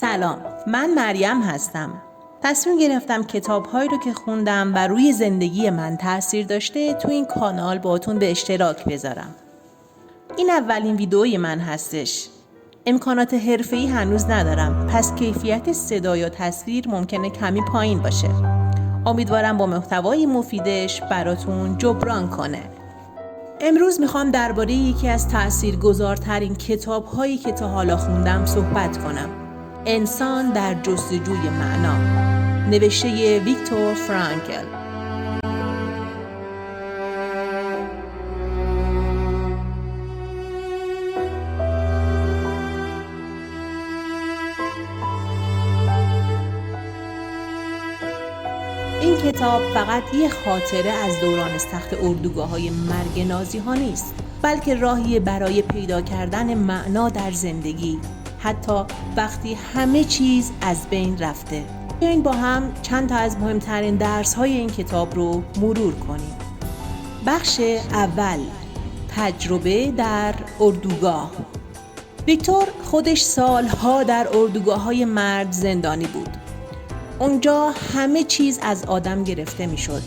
سلام، من مریم هستم. تصمیم گرفتم کتاب‌هایی رو که خوندم و روی زندگی من تأثیر داشته تو این کانال باهاتون به اشتراک بذارم. این اولین ویدئوی من هستش. امکانات حرفه‌ای هنوز ندارم، پس کیفیت صدا یا تصویر ممکنه کمی پایین باشه. امیدوارم با محتوای مفیدش براتون جبران کنه. امروز میخوام درباره یکی از تأثیرگذارترین کتاب‌هایی که تا حالا خوندم صحبت کنم. انسان در جستجوی معنا، نوشته ویکتور فرانکل. این کتاب فقط یه خاطره از دوران سخت اردوگاه‌های مرگ نازی‌ها نیست، بلکه راهی برای پیدا کردن معنا در زندگی، حتی وقتی همه چیز از بین رفته. بیاین با هم چند تا از مهمترین درس‌های این کتاب رو مرور کنیم. بخش اول، تجربه در اردوگاه. ویکتور خودش سالها در اردوگاه‌های مرگ زندانی بود. اونجا همه چیز از آدم گرفته میشد.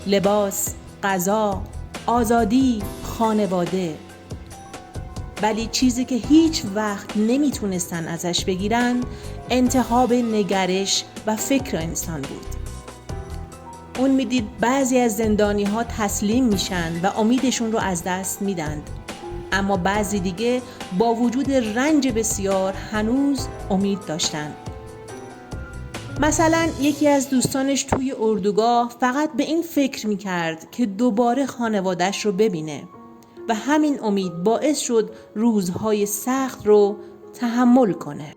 لباس، غذا، آزادی، خانواده. ولی چیزی که هیچ وقت نمیتونستن ازش بگیرن انتخاب نگرش و فکر انسان بود. اون میدید بعضی از زندانی ها تسلیم میشن و امیدشون رو از دست میدند، اما بعضی دیگه با وجود رنج بسیار هنوز امید داشتن. مثلا یکی از دوستانش توی اردوگاه فقط به این فکر میکرد که دوباره خانواده‌اش رو ببینه و همین امید باعث شد روزهای سخت رو تحمل کنه.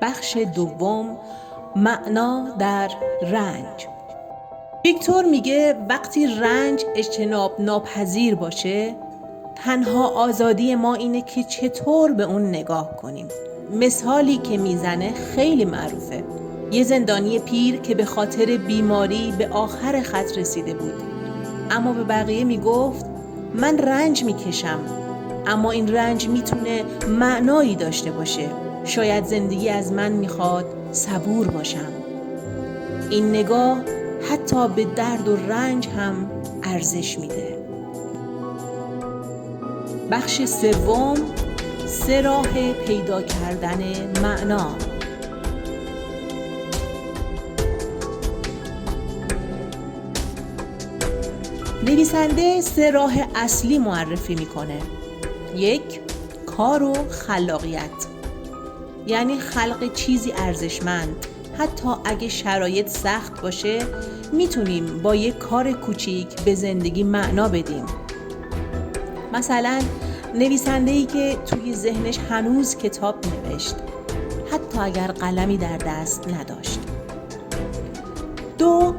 بخش دوم، معنا در رنج. ویکتور میگه وقتی رنج اجتناب ناپذیر باشه، تنها آزادی ما اینه که چطور به اون نگاه کنیم. مثالی که میزنه خیلی معروفه. یه زندانی پیر که به خاطر بیماری به آخر خط رسیده بود، اما به بقیه میگفت من رنج میکشم، اما این رنج میتونه معنایی داشته باشه. شاید زندگی از من میخواد صبور باشم. این نگاه حتی به درد و رنج هم ارزش میده. بخش سوم، 3 راه پیدا کردن معنا. نویسنده 3 راه اصلی معرفی میکنه. 1. کار و خلاقیت، یعنی خلق چیزی ارزشمند. حتی اگه شرایط سخت باشه میتونیم با یک کار کوچیک به زندگی معنا بدیم. مثلا نویسنده‌ای که توی ذهنش هنوز کتاب نوشت، حتی اگر قلمی در دست نداشت. 2.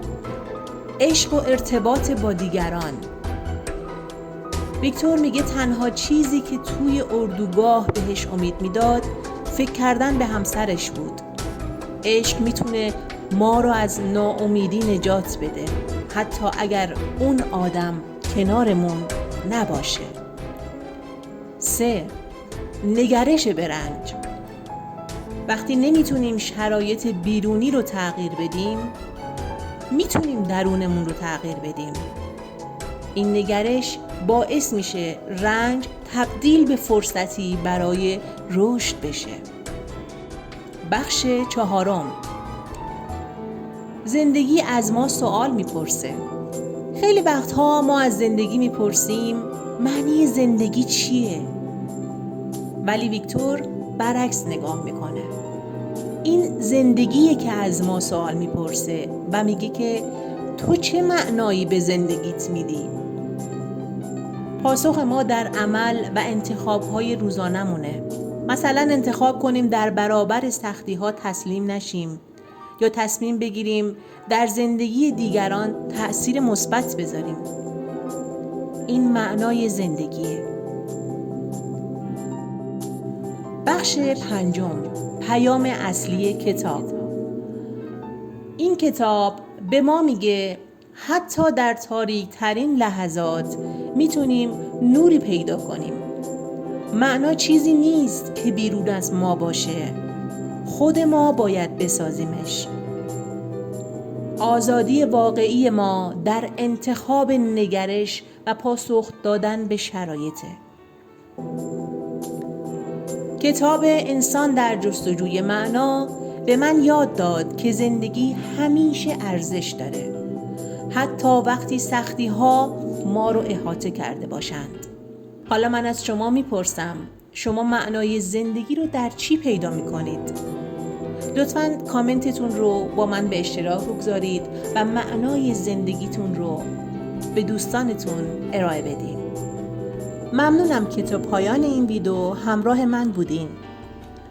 عشق و ارتباط با دیگران. ویکتور میگه تنها چیزی که توی اردوگاه بهش امید میداد فکر کردن به همسرش بود. عشق میتونه ما رو از ناامیدی نجات بده، حتی اگر اون آدم کنارمون نباشه. 3. نگرش به رنج. وقتی نمیتونیم شرایط بیرونی رو تغییر بدیم، میتونیم درونمون رو تغییر بدیم. این نگرش باعث میشه رنج تبدیل به فرصتی برای رشد بشه. بخش 4، زندگی از ما سوال میپرسه. خیلی وقتها ما از زندگی میپرسیم معنی زندگی چیه؟ ولی ویکتور برعکس نگاه میکنه. این زندگیه که از ما سوال میپرسه و میگه که تو چه معنایی به زندگیت میدی؟ پاسخ ما در عمل و انتخاب‌های روزانمونه. مثلا انتخاب کنیم در برابر سختی‌ها تسلیم نشیم، یا تصمیم بگیریم در زندگی دیگران تأثیر مثبت بذاریم. این معنای زندگیه. بخش 5، پیام اصلی کتاب. این کتاب به ما میگه حتی در تاریک ترین لحظات میتونیم نوری پیدا کنیم. معنا چیزی نیست که بیرون از ما باشه، خود ما باید بسازیمش. آزادی واقعی ما در انتخاب نگرش و پاسخ دادن به شرایطه. کتاب انسان در جستجوی معنا به من یاد داد که زندگی همیشه ارزش داره، حتی وقتی سختی ها ما رو احاطه کرده باشند. حالا من از شما میپرسم، شما معنای زندگی رو در چی پیدا میکنید؟ لطفاً کامنتتون رو با من به اشتراک بگذارید و معنای زندگیتون رو به دوستانتون ارائه بدین. ممنونم که تا پایان این ویدیو همراه من بودین.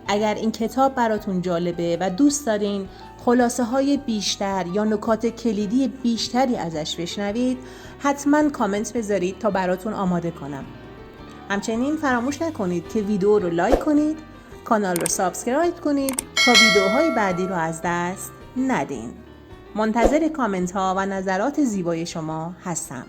اگر این کتاب براتون جالبه و دوست دارین خلاصه های بیشتر یا نکات کلیدی بیشتری ازش بشنوید، حتما کامنت بذارید تا براتون آماده کنم. همچنین فراموش نکنید که ویدیو رو لایک کنید، کانال رو سابسکرایب کنید تا ویدیوهای بعدی رو از دست ندین. منتظر کامنت ها و نظرات زیبای شما هستم.